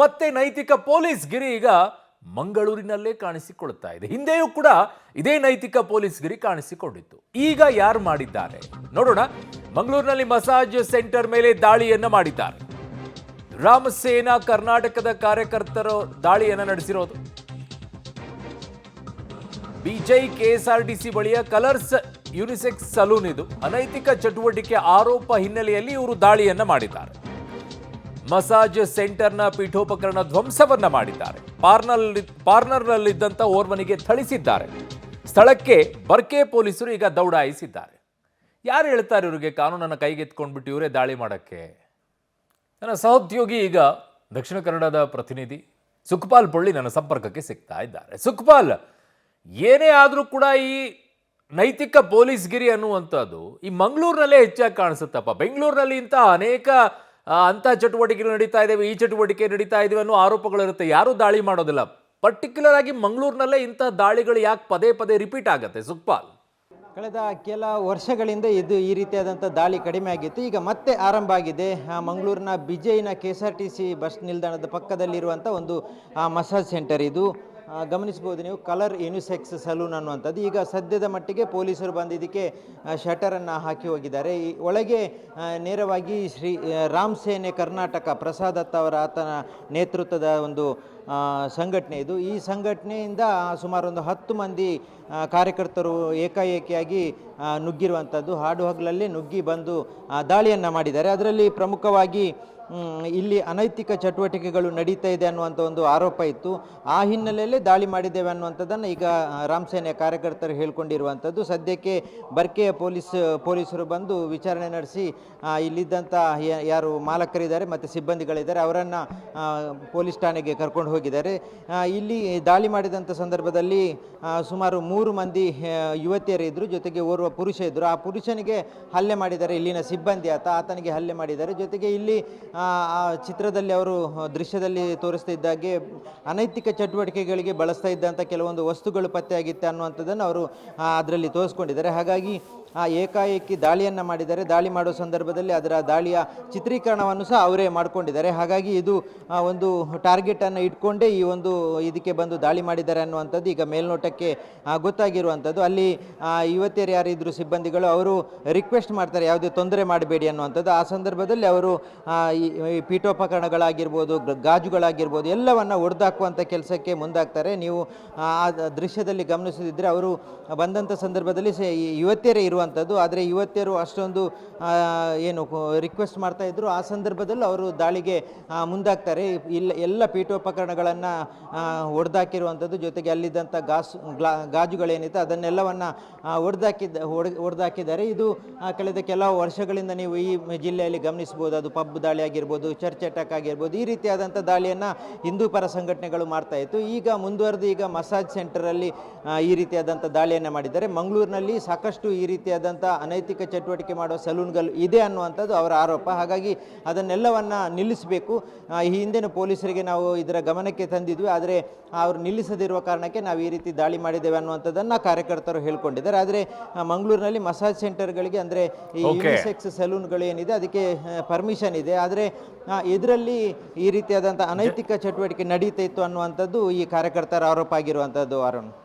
ಮತ್ತೆ ನೈತಿಕ ಪೊಲೀಸ್ ಗಿರಿ ಈಗ ಮಂಗಳೂರಿನಲ್ಲೇ ಕಾಣಿಸಿಕೊಳ್ಳುತ್ತಾ ಇದೆ. ಹಿಂದೆಯೂ ಕೂಡ ಇದೇ ನೈತಿಕ ಪೊಲೀಸ್ ಗಿರಿ ಕಾಣಿಸಿಕೊಂಡಿತ್ತು. ಈಗ ಯಾರು ಮಾಡಿದ್ದಾರೆ ನೋಡೋಣ. ಮಂಗಳೂರಿನಲ್ಲಿ ಮಸಾಜ್ ಸೆಂಟರ್ ಮೇಲೆ ದಾಳಿಯನ್ನ ಮಾಡಿದ್ದಾರೆ. ರಾಮಸೇನಾ ಕರ್ನಾಟಕದ ಕಾರ್ಯಕರ್ತರು ದಾಳಿಯನ್ನ ನಡೆಸಿರೋದು. ಬಿಜೈ ಕೆಎಸ್ಆರ್ಟಿಸಿ ಬಳಿಯ ಕಲರ್ಸ್ ಯುನಿಸೆಕ್ಸ್ ಸಲೂನ್ ಇದು. ಅನೈತಿಕ ಚಟುವಟಿಕೆ ಆರೋಪ ಹಿನ್ನೆಲೆಯಲ್ಲಿ ಇವರು ದಾಳಿಯನ್ನ ಮಾಡಿದ್ದಾರೆ. ಮಸಾಜ್ ಸೆಂಟರ್ನ ಪೀಠೋಪಕರಣ ಧ್ವಂಸವನ್ನ ಮಾಡಿದ್ದಾರೆ. ಪಾರ್ನರ್ನಲ್ಲಿದ್ದಂಥ ಓರ್ವನಿಗೆ ಥಳಿಸಿದ್ದಾರೆ. ಸ್ಥಳಕ್ಕೆ ಬರ್ಕೆ ಪೊಲೀಸರು ಈಗ ದೌಡಾಯಿಸಿದ್ದಾರೆ. ಯಾರು ಹೇಳ್ತಾರೆ ಇವರಿಗೆ ಕಾನೂನನ್ನು ಕೈಗೆತ್ಕೊಂಡ್ಬಿಟ್ಟು ಇವರೇ ದಾಳಿ ಮಾಡಕ್ಕೆ? ನನ್ನ ಸಹೋದ್ಯೋಗಿ ಈಗ ದಕ್ಷಿಣ ಕನ್ನಡದ ಪ್ರತಿನಿಧಿ ಸುಖಪಾಲ್ ಪೊಳ್ಳಿ ನನ್ನ ಸಂಪರ್ಕಕ್ಕೆ ಸಿಗ್ತಾ ಇದ್ದಾರೆ. ಸುಖಪಾಲ್, ಏನೇ ಆದರೂ ಕೂಡ ಈ ನೈತಿಕ ಪೊಲೀಸ್ಗಿರಿ ಅನ್ನುವಂಥದ್ದು ಈ ಮಂಗಳೂರಿನಲ್ಲೇ ಹೆಚ್ಚಾಗಿ ಕಾಣಿಸುತ್ತಪ್ಪ. ಬೆಂಗಳೂರಿನಲ್ಲಿ ಇಂಥ ಅನೇಕ ಅಂಥ ಚಟುವಟಿಕೆಗಳು ನಡೀತಾ ಇದ್ದಾವೆ, ಈ ಚಟುವಟಿಕೆ ನಡೀತಾ ಇದ್ದಾವೆ ಅನ್ನೋ ಆರೋಪಗಳಿರುತ್ತೆ. ಯಾರೂ ದಾಳಿ ಮಾಡೋದಿಲ್ಲ. ಪರ್ಟಿಕ್ಯುಲರ್ ಆಗಿ ಮಂಗಳೂರಿನಲ್ಲೇ ಇಂಥ ದಾಳಿಗಳು ಯಾಕೆ ಪದೇ ಪದೇ ರಿಪೀಟ್ ಆಗುತ್ತೆ ಸುಖಪಾಲ್? ಕಳೆದ ಕೆಲ ವರ್ಷಗಳಿಂದ ಇದು ಈ ರೀತಿಯಾದಂಥ ದಾಳಿ ಕಡಿಮೆ ಆಗಿತ್ತು. ಈಗ ಮತ್ತೆ ಆರಂಭ ಆಗಿದೆ. ಮಂಗಳೂರಿನ ಬಿಜೈನ KSRTC ಬಸ್ ನಿಲ್ದಾಣದ ಪಕ್ಕದಲ್ಲಿರುವಂಥ ಒಂದು ಮಸಾಜ್ ಸೆಂಟರ್ ಇದು. ಗಮನಿಸ್ಬೋದು ನೀವು, ಕಲರ್ ಯುನಿಸೆಕ್ಸ್ ಸಲೂನ್ ಅನ್ನುವಂಥದ್ದು. ಈಗ ಸದ್ಯದ ಮಟ್ಟಿಗೆ ಪೊಲೀಸರು ಬಂದು ಇದಕ್ಕೆ ಶಟರನ್ನು ಹಾಕಿ ಹೋಗಿದ್ದಾರೆ. ಈ ಒಳಗೆ ನೇರವಾಗಿ ಶ್ರೀ ರಾಮ್ ಸೇನೆ ಕರ್ನಾಟಕ ಪ್ರಸಾದತ್ ಅವರ ಆತನ ನೇತೃತ್ವದ ಒಂದು ಸಂಘಟನೆ ಇದು. ಈ ಸಂಘಟನೆಯಿಂದ ಸುಮಾರು ಒಂದು 10 ಮಂದಿ ಕಾರ್ಯಕರ್ತರು ಏಕಾಏಕಿಯಾಗಿ ನುಗ್ಗಿರುವಂಥದ್ದು. ಹಾಡು ಹಗಲಲ್ಲಿ ನುಗ್ಗಿ ಬಂದು ದಾಳಿಯನ್ನು ಮಾಡಿದ್ದಾರೆ. ಅದರಲ್ಲಿ ಪ್ರಮುಖವಾಗಿ ಇಲ್ಲಿ ಅನೈತಿಕ ಚಟುವಟಿಕೆಗಳು ನಡೀತಾ ಇದೆ ಅನ್ನುವಂಥ ಒಂದು ಆರೋಪ ಇತ್ತು. ಆ ಹಿನ್ನೆಲೆಯಲ್ಲಿ ದಾಳಿ ಮಾಡಿದ್ದೇವೆ ಅನ್ನುವಂಥದ್ದನ್ನು ಈಗ ರಾಮಸೇನೆ ಕಾರ್ಯಕರ್ತರು ಹೇಳ್ಕೊಂಡಿರುವಂಥದ್ದು. ಸದ್ಯಕ್ಕೆ ಬರ್ಕೆಯ ಪೊಲೀಸರು ಬಂದು ವಿಚಾರಣೆ ನಡೆಸಿ ಇಲ್ಲಿದ್ದಂಥ ಯಾರು ಮಾಲಕರಿದ್ದಾರೆ ಮತ್ತು ಸಿಬ್ಬಂದಿಗಳಿದ್ದಾರೆ ಅವರನ್ನು ಪೊಲೀಸ್ ಠಾಣೆಗೆ ಕರ್ಕೊಂಡು ಹೋಗಿದ್ದಾರೆ. ಇಲ್ಲಿ ದಾಳಿ ಮಾಡಿದಂಥ ಸಂದರ್ಭದಲ್ಲಿ ಸುಮಾರು 3 ಮಂದಿ ಯುವತಿಯರಿದ್ದರು, ಜೊತೆಗೆ ಓರ್ವ ಪುರುಷ ಇದ್ದರು. ಆ ಪುರುಷನಿಗೆ ಹಲ್ಲೆ ಮಾಡಿದ್ದಾರೆ ಇಲ್ಲಿನ ಸಿಬ್ಬಂದಿ. ಆತನಿಗೆ ಹಲ್ಲೆ ಮಾಡಿದ್ದಾರೆ. ಜೊತೆಗೆ ಇಲ್ಲಿ ಚಿತ್ರದಲ್ಲಿ ಅವರು ದೃಶ್ಯದಲ್ಲಿ ತೋರಿಸ್ತಾ ಇದ್ದಾಗೆ ಅನೈತಿಕ ಚಟುವಟಿಕೆಗಳಿಗೆ ಬಳಸ್ತಾ ಇದ್ದಂಥ ಕೆಲವೊಂದು ವಸ್ತುಗಳು ಪತ್ತೆಯಾಗಿತ್ತು ಅನ್ನುವಂಥದ್ದನ್ನು ಅವರು ಅದರಲ್ಲಿ ತೋರಿಸ್ಕೊಂಡಿದ್ದಾರೆ. ಹಾಗಾಗಿ ಏಕಾಏಕಿ ದಾಳಿಯನ್ನು ಮಾಡಿದ್ದಾರೆ. ದಾಳಿ ಮಾಡುವ ಸಂದರ್ಭದಲ್ಲಿ ಅದರ ದಾಳಿಯ ಚಿತ್ರೀಕರಣವನ್ನು ಸಹ ಅವರೇ ಮಾಡಿಕೊಂಡಿದ್ದಾರೆ. ಹಾಗಾಗಿ ಇದು ಒಂದು ಟಾರ್ಗೆಟನ್ನು ಇಟ್ಕೊಂಡೇ ಈ ಒಂದು ಇದಕ್ಕೆ ಬಂದು ದಾಳಿ ಮಾಡಿದ್ದಾರೆ ಅನ್ನುವಂಥದ್ದು ಈಗ ಮೇಲ್ನೋಟಕ್ಕೆ ಗೊತ್ತಾಗಿರುವಂಥದ್ದು. ಅಲ್ಲಿ ಯುವತಿಯರು ಯಾರಿದ್ರು ಸಿಬ್ಬಂದಿಗಳು, ಅವರು ರಿಕ್ವೆಸ್ಟ್ ಮಾಡ್ತಾರೆ ಯಾವುದೇ ತೊಂದರೆ ಮಾಡಬೇಡಿ ಅನ್ನುವಂಥದ್ದು. ಆ ಸಂದರ್ಭದಲ್ಲಿ ಅವರು ಈ ಪೀಠೋಪಕರಣಗಳಾಗಿರ್ಬೋದು, ಗಾಜುಗಳಾಗಿರ್ಬೋದು ಎಲ್ಲವನ್ನು ಒಡೆದಾಕುವಂಥ ಕೆಲಸಕ್ಕೆ ಮುಂದಾಗ್ತಾರೆ. ನೀವು ಆ ದೃಶ್ಯದಲ್ಲಿ ಗಮನಿಸಿದ್ರೆ ಅವರು ಬಂದಂಥ ಸಂದರ್ಭದಲ್ಲಿ ಯುವತಿಯರೇ ಇರುವಂಥದ್ದು. ಆದರೆ ಯುವತಿಯರು ಅಷ್ಟೊಂದು ಏನು ರಿಕ್ವೆಸ್ಟ್ ಮಾಡ್ತಾ ಇದ್ರು. ಆ ಸಂದರ್ಭದಲ್ಲಿ ಅವರು ದಾಳಿಗೆ ಮುಂದಾಗ್ತಾರೆ. ಎಲ್ಲ ಪೀಠೋಪಕರಣಗಳನ್ನು ಒಡೆದಾಕಿರುವಂಥದ್ದು. ಜೊತೆಗೆ ಅಲ್ಲಿದ್ದಂಥ ಗಾಜುಗಳೇನಿತ್ತು ಅದನ್ನೆಲ್ಲವನ್ನು ಒಡೆದಾಕಿದ್ದಾರೆ. ಇದು ಕಳೆದ ಕೆಲವು ವರ್ಷಗಳಿಂದ ನೀವು ಈ ಜಿಲ್ಲೆಯಲ್ಲಿ ಗಮನಿಸ್ಬೋದು. ಅದು ಪಬ್ ದಾಳಿ ಆಗಿರ್ಬೋದು, ಚರ್ಚ್ ಅಟ್ಯಾಕ್ ಆಗಿರ್ಬೋದು, ಈ ರೀತಿಯಾದಂಥ ದಾಳಿಯನ್ನು ಹಿಂದೂ ಪರ ಸಂಘಟನೆಗಳು ಮಾಡ್ತಾ ಇತ್ತು. ಈಗ ಮುಂದುವರೆದು ಈಗ ಮಸಾಜ್ ಸೆಂಟರಲ್ಲಿ ಈ ರೀತಿಯಾದಂಥ ದಾಳಿಯನ್ನು ಮಾಡಿದ್ದಾರೆ. ಮಂಗಳೂರಿನಲ್ಲಿ ಸಾಕಷ್ಟು ಈ ರೀತಿಯಾದಂಥ ಅನೈತಿಕ ಚಟುವಟಿಕೆ ಮಾಡುವ ಸಲೂನ್ಗಳು ಇದೆ ಅನ್ನುವಂಥದ್ದು ಅವರ ಆರೋಪ. ಹಾಗಾಗಿ ಅದನ್ನೆಲ್ಲವನ್ನು ನಿಲ್ಲಿಸಬೇಕು. ಈ ಹಿಂದಿನ ಪೊಲೀಸರಿಗೆ ನಾವು ಇದರ ಗಮನಕ್ಕೆ ತಂದಿದ್ವಿ, ಆದರೆ ಅವರು ನಿಲ್ಲಿಸದಿರುವ ಕಾರಣಕ್ಕೆ ನಾವು ಈ ರೀತಿ ದಾಳಿ ಮಾಡಿದ್ದೇವೆ ಅನ್ನುವಂಥದ್ದನ್ನು ಕಾರ್ಯಕರ್ತರು ಹೇಳ್ಕೊಂಡಿದ್ದಾರೆ. ಆದರೆ ಮಂಗಳೂರಿನಲ್ಲಿ ಮಸಾಜ್ ಸೆಂಟರ್ಗಳಿಗೆ ಅಂದರೆ ಈ ಯುನಿಸೆಕ್ಸ್ ಸಲೂನ್ಗಳು ಏನಿದೆ ಅದಕ್ಕೆ ಪರ್ಮಿಷನ್ ಇದೆ. ಆದರೆ ಇದರಲ್ಲಿ ಈ ರೀತಿಯಾದಂಥ ಅನೈತಿಕ ಚಟುವಟಿಕೆ ನಡೀತಾ ಇತ್ತು ಅನ್ನುವಂಥದ್ದು ಈ ಕಾರ್ಯಕರ್ತರ ಆರೋಪ ಆಗಿರುವಂಥದ್ದು. ಅರುಣ್.